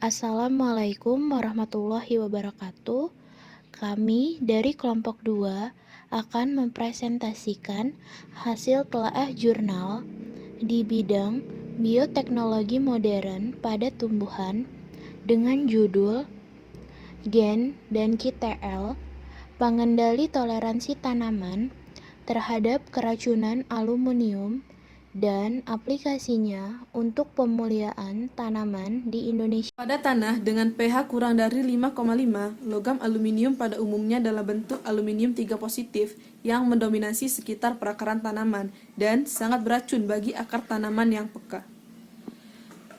Assalamualaikum warahmatullahi wabarakatuh. Kami dari kelompok 2 akan mempresentasikan hasil telaah jurnal di bidang bioteknologi modern pada tumbuhan dengan judul Gen dan QTL, pengendali toleransi tanaman terhadap keracunan aluminium dan aplikasinya untuk pemuliaan tanaman di Indonesia. Pada tanah dengan pH kurang dari 5,5, logam aluminium pada umumnya dalam bentuk aluminium 3 positif yang mendominasi sekitar perakaran tanaman dan sangat beracun bagi akar tanaman yang peka.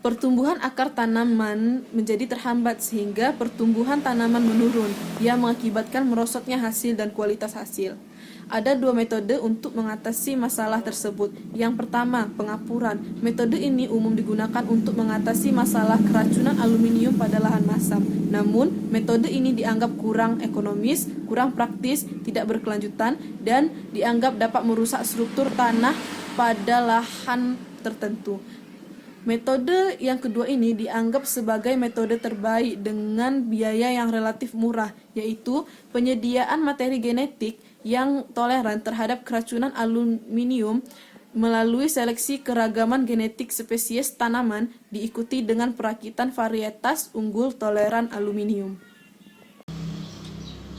Pertumbuhan akar tanaman menjadi terhambat sehingga pertumbuhan tanaman menurun yang mengakibatkan merosotnya hasil dan kualitas hasil. Ada dua metode untuk mengatasi masalah tersebut. Yang pertama, pengapuran. Metode ini umum digunakan untuk mengatasi masalah keracunan aluminium pada lahan masam. Namun, metode ini dianggap kurang ekonomis, kurang praktis, tidak berkelanjutan, dan dianggap dapat merusak struktur tanah pada lahan tertentu. Metode yang kedua ini dianggap sebagai metode terbaik dengan biaya yang relatif murah, yaitu penyediaan materi genetik yang toleran terhadap keracunan aluminium melalui seleksi keragaman genetik spesies tanaman diikuti dengan perakitan varietas unggul toleran aluminium.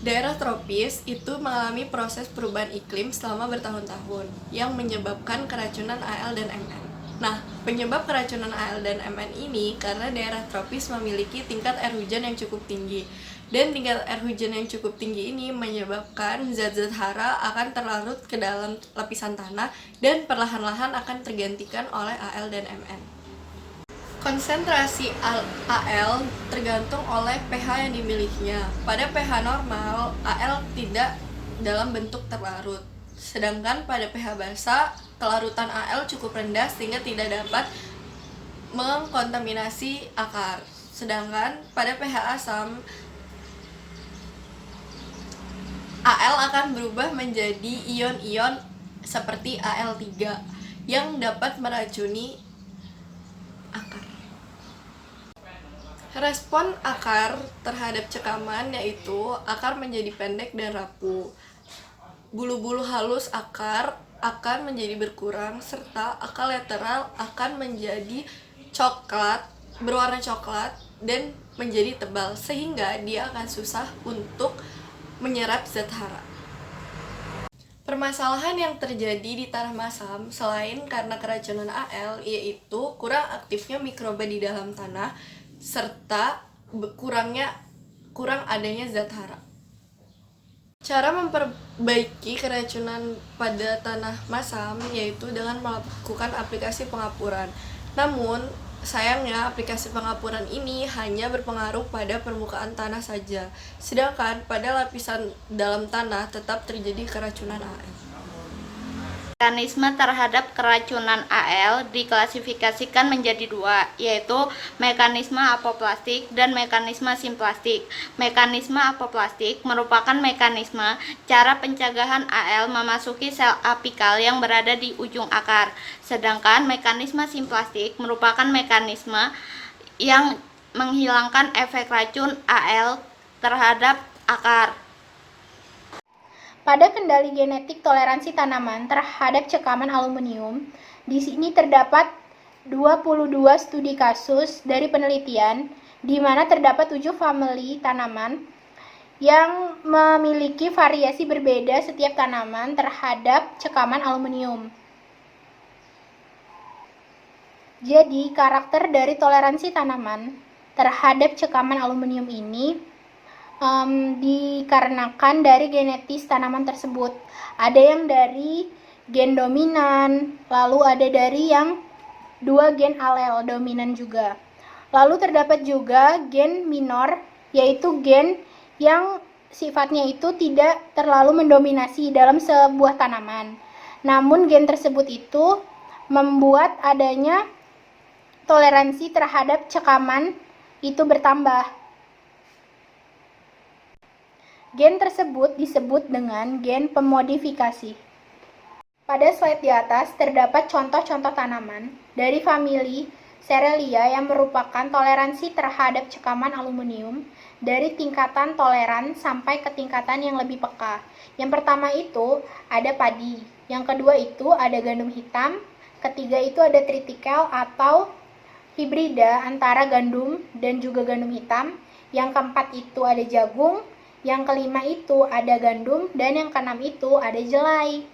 Daerah tropis itu mengalami proses perubahan iklim selama bertahun-tahun yang menyebabkan keracunan Al dan Mn. Nah, penyebab keracunan Al dan Mn ini karena daerah tropis memiliki tingkat air hujan yang cukup tinggi. Dan tingkat air hujan yang cukup tinggi ini menyebabkan zat-zat hara akan terlarut ke dalam lapisan tanah dan perlahan-lahan akan tergantikan oleh Al dan Mn. Konsentrasi Al tergantung oleh pH yang dimilikinya. Pada pH normal, Al tidak dalam bentuk terlarut. Sedangkan pada pH basa, kelarutan Al cukup rendah sehingga tidak dapat mengkontaminasi akar. Sedangkan pada pH asam, Al akan berubah menjadi ion-ion seperti Al3 yang dapat meracuni akar. Respon akar terhadap cekaman yaitu akar menjadi pendek dan rapuh. Bulu-bulu halus akar akan menjadi berkurang serta akar lateral akan menjadi berwarna coklat dan menjadi tebal sehingga dia akan susah untuk menyerap zat hara. Permasalahan yang terjadi di tanah masam selain karena keracunan Al yaitu kurang aktifnya mikroba di dalam tanah serta kurang adanya zat hara. Cara memperbaiki keracunan pada tanah masam yaitu dengan melakukan aplikasi pengapuran. Namun, sayangnya aplikasi pengapuran ini hanya berpengaruh pada permukaan tanah saja, sedangkan pada lapisan dalam tanah tetap terjadi keracunan Al. Mekanisme terhadap keracunan Al diklasifikasikan menjadi dua, yaitu mekanisme apoplastik dan mekanisme simplastik. Mekanisme apoplastik merupakan mekanisme cara pencegahan Al memasuki sel apikal yang berada di ujung akar, sedangkan mekanisme simplastik merupakan mekanisme yang menghilangkan efek racun Al terhadap akar. Pada kendali genetik toleransi tanaman terhadap cekaman aluminium, di sini terdapat 22 studi kasus dari penelitian di mana terdapat 7 famili tanaman yang memiliki variasi berbeda setiap tanaman terhadap cekaman aluminium. Jadi, karakter dari toleransi tanaman terhadap cekaman aluminium ini dikarenakan dari genetis tanaman tersebut. Ada yang dari gen dominan, lalu ada dari yang 2 gen alel dominan juga. Lalu terdapat juga gen minor, yaitu gen yang sifatnya itu tidak terlalu mendominasi dalam sebuah tanaman. Namun gen tersebut itu membuat adanya toleransi terhadap cekaman itu bertambah. Gen tersebut disebut dengan gen pemodifikasi. Pada slide di atas terdapat contoh-contoh tanaman dari famili Serelia yang merupakan toleransi terhadap cekaman aluminium dari tingkatan toleran sampai ke tingkatan yang lebih peka. Yang pertama itu ada padi, yang kedua itu ada gandum hitam, ketiga itu ada triticale atau hibrida antara gandum dan juga gandum hitam, yang keempat itu ada jagung, yang kelima itu ada gandum, dan yang keenam itu ada jelai.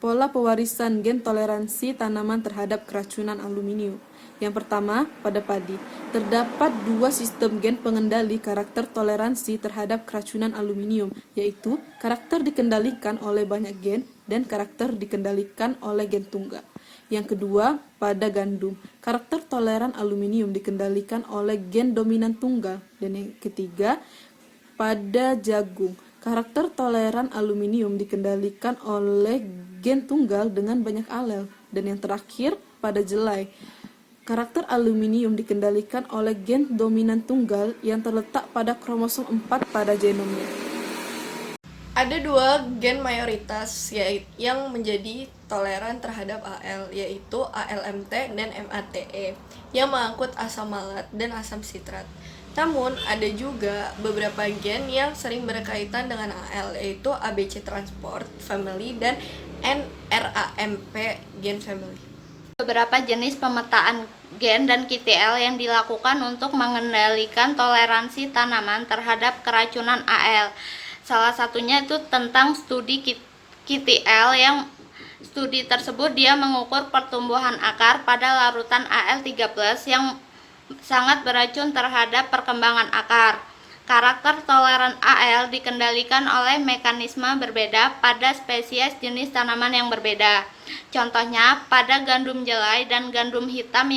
Pola pewarisan gen toleransi tanaman terhadap keracunan aluminium. Yang pertama, pada padi, terdapat dua sistem gen pengendali karakter toleransi terhadap keracunan aluminium, yaitu karakter dikendalikan oleh banyak gen dan karakter dikendalikan oleh gen tunggal. Yang kedua, pada gandum, karakter toleran aluminium dikendalikan oleh gen dominan tunggal. Dan yang ketiga, pada jagung, karakter toleran aluminium dikendalikan oleh gen tunggal dengan banyak alel. Dan yang terakhir, pada jelai, karakter aluminium dikendalikan oleh gen dominan tunggal yang terletak pada kromosom 4 pada genomnya. Ada dua gen mayoritas yang menjadi toleran terhadap AL, yaitu ALMT dan MATE, yang mengangkut asam malat dan asam sitrat. Namun, ada juga beberapa gen yang sering berkaitan dengan AL, yaitu ABC transport family dan NRAMP gen family. Beberapa jenis pemetaan gen dan QTL yang dilakukan untuk mengendalikan toleransi tanaman terhadap keracunan AL. Salah satunya itu tentang studi QTL, yang studi tersebut dia mengukur pertumbuhan akar pada larutan AL3+ yang sangat beracun terhadap perkembangan akar. Karakter toleran AL dikendalikan oleh mekanisme berbeda pada spesies jenis tanaman yang berbeda. Contohnya, pada gandum jelai dan gandum hitam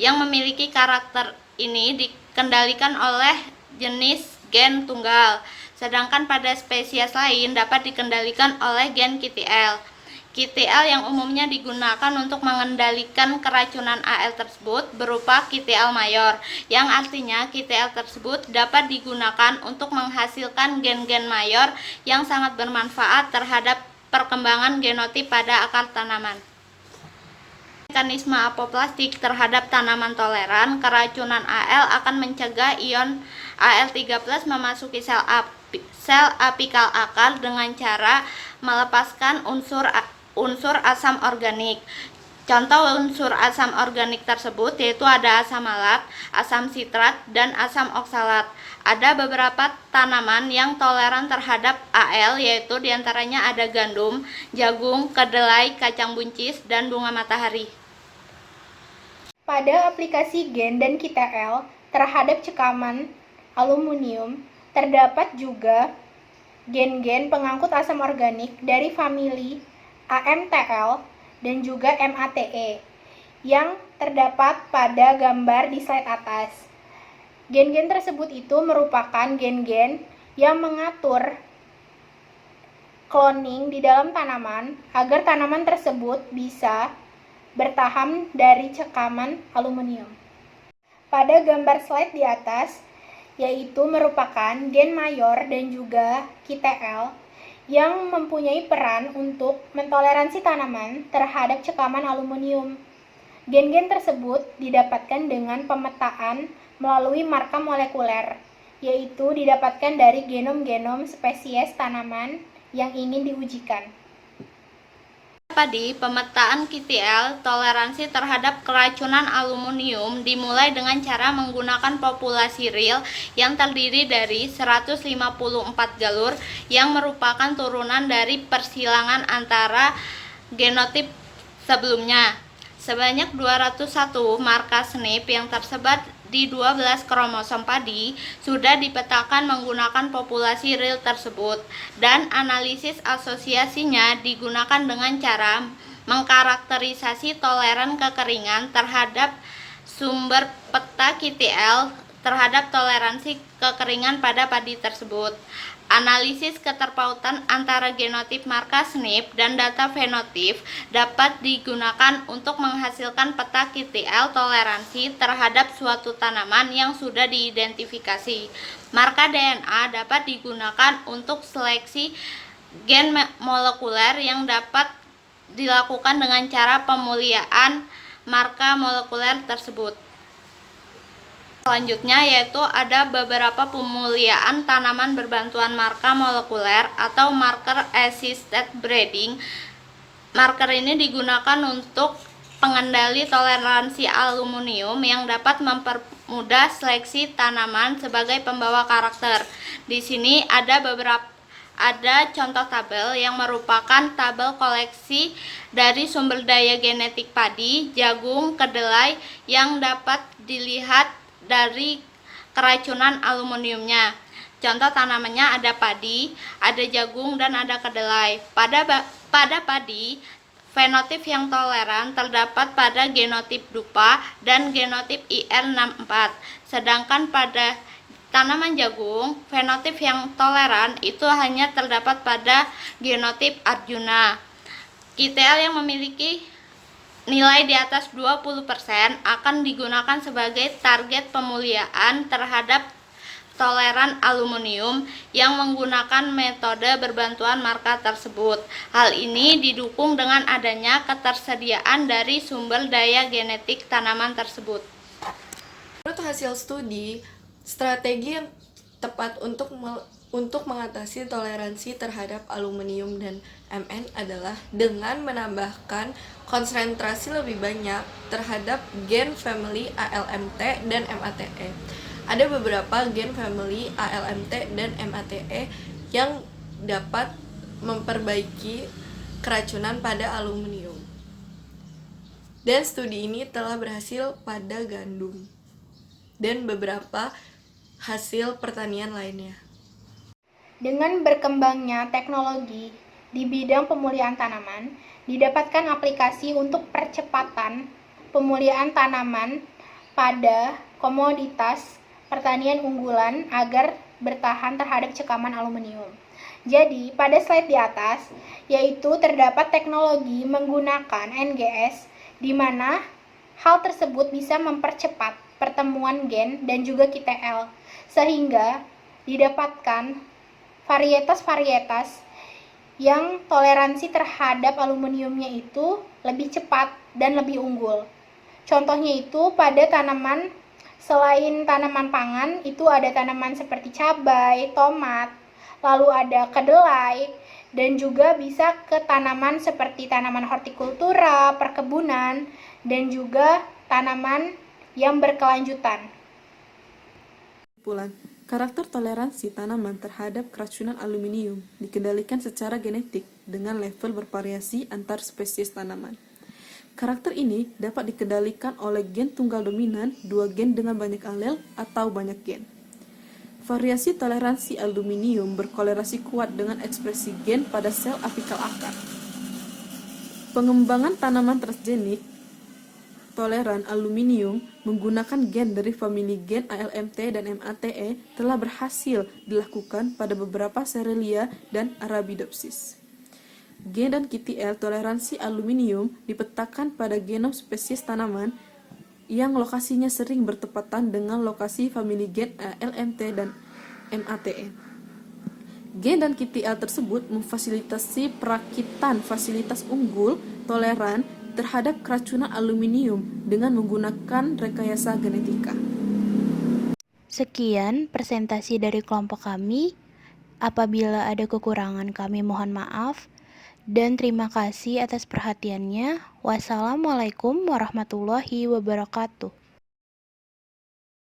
yang memiliki karakter ini dikendalikan oleh jenis gen tunggal, sedangkan pada spesies lain dapat dikendalikan oleh gen QTL. QTL yang umumnya digunakan untuk mengendalikan keracunan AL tersebut berupa QTL mayor, yang artinya QTL tersebut dapat digunakan untuk menghasilkan gen-gen mayor yang sangat bermanfaat terhadap perkembangan genotip pada akar tanaman. Mekanisme apoplastik terhadap tanaman toleran keracunan AL akan mencegah ion AL3+ memasuki sel apikal akar dengan cara melepaskan unsur asam organik. Contoh unsur asam organik tersebut yaitu ada asam malat, asam sitrat, dan asam oksalat. Ada beberapa tanaman yang toleran terhadap AL, yaitu diantaranya ada gandum, jagung, kedelai, kacang buncis, dan bunga matahari. Pada aplikasi gen dan QTL terhadap cekaman aluminium, terdapat juga gen-gen pengangkut asam organik dari famili AMTL dan juga MATE yang terdapat pada gambar di slide atas. Gen-gen tersebut itu merupakan gen-gen yang mengatur cloning di dalam tanaman agar tanaman tersebut bisa bertahan dari cekaman aluminium. Pada gambar slide di atas, yaitu merupakan gen mayor dan juga QTL yang mempunyai peran untuk mentoleransi tanaman terhadap cekaman aluminium. Gen-gen tersebut didapatkan dengan pemetaan melalui marker molekuler, yaitu didapatkan dari genom-genom spesies tanaman yang ingin diujikan. Padi, pemetaan QTL toleransi terhadap keracunan aluminium dimulai dengan cara menggunakan populasi real yang terdiri dari 154 galur yang merupakan turunan dari persilangan antara genotip sebelumnya. Sebanyak 201 markas SNP yang tersebar di 12 kromosom padi sudah dipetakan menggunakan populasi real tersebut, dan analisis asosiasinya digunakan dengan cara mengkarakterisasi toleran kekeringan terhadap sumber peta QTL terhadap toleransi kekeringan pada padi tersebut. Analisis keterpautan antara genotip markas SNP dan data fenotip dapat digunakan untuk menghasilkan peta QTL toleransi terhadap suatu tanaman yang sudah diidentifikasi. Marka DNA dapat digunakan untuk seleksi gen molekuler yang dapat dilakukan dengan cara pemuliaan marka molekuler tersebut. Selanjutnya yaitu ada beberapa pemuliaan tanaman berbantuan marka molekuler atau marker assisted breeding. Marker ini digunakan untuk pengendali toleransi aluminium yang dapat mempermudah seleksi tanaman sebagai pembawa karakter. Di sini ada contoh tabel yang merupakan tabel koleksi dari sumber daya genetik padi, jagung, kedelai yang dapat dilihat dari keracunan aluminiumnya. Contoh tanamannya ada padi, ada jagung, dan ada kedelai. Pada padi, fenotip yang toleran terdapat pada genotip dupa dan genotip IR64. Sedangkan pada tanaman jagung, fenotip yang toleran itu hanya terdapat pada genotip Arjuna. QTL yang memiliki nilai di atas 20% akan digunakan sebagai target pemuliaan terhadap toleran aluminium yang menggunakan metode berbantuan marka tersebut. Hal ini didukung dengan adanya ketersediaan dari sumber daya genetik tanaman tersebut. Menurut hasil studi, strategi yang tepat untuk mengatasi toleransi terhadap aluminium dan Mn adalah dengan menambahkan konsentrasi lebih banyak terhadap gen family ALMT dan MATE. Ada beberapa gen family ALMT dan MATE yang dapat memperbaiki keracunan pada aluminium. Dan studi ini telah berhasil pada gandum dan beberapa hasil pertanian lainnya. Dengan berkembangnya teknologi di bidang pemulihan tanaman, didapatkan aplikasi untuk percepatan pemulihan tanaman pada komoditas pertanian unggulan agar bertahan terhadap cekaman aluminium. Jadi, pada slide di atas, yaitu terdapat teknologi menggunakan NGS, di mana hal tersebut bisa mempercepat pertemuan gen dan juga QTL, sehingga didapatkan varietas-varietas yang toleransi terhadap aluminiumnya itu lebih cepat dan lebih unggul. Contohnya itu pada tanaman, selain tanaman pangan, itu ada tanaman seperti cabai, tomat, lalu ada kedelai, dan juga bisa ke tanaman seperti tanaman hortikultura, perkebunan, dan juga tanaman yang berkelanjutan. Kesimpulan, karakter toleransi tanaman terhadap keracunan aluminium dikendalikan secara genetik dengan level bervariasi antar spesies tanaman. Karakter ini dapat dikendalikan oleh gen tunggal dominan, dua gen dengan banyak alel, atau banyak gen. Variasi toleransi aluminium berkorelasi kuat dengan ekspresi gen pada sel apikal akar. Pengembangan tanaman transgenik toleran aluminium menggunakan gen dari famili gen ALMT dan MATE telah berhasil dilakukan pada beberapa Cerealia dan Arabidopsis. Gen dan QTL toleransi aluminium dipetakan pada genom spesies tanaman yang lokasinya sering bertepatan dengan lokasi famili gen ALMT dan MATE. Gen dan QTL tersebut memfasilitasi perakitan fasilitas unggul toleran terhadap keracunan aluminium dengan menggunakan rekayasa genetika. Sekian presentasi dari kelompok kami. Apabila ada kekurangan kami mohon maaf. Dan terima kasih atas perhatiannya. Wassalamualaikum warahmatullahi wabarakatuh.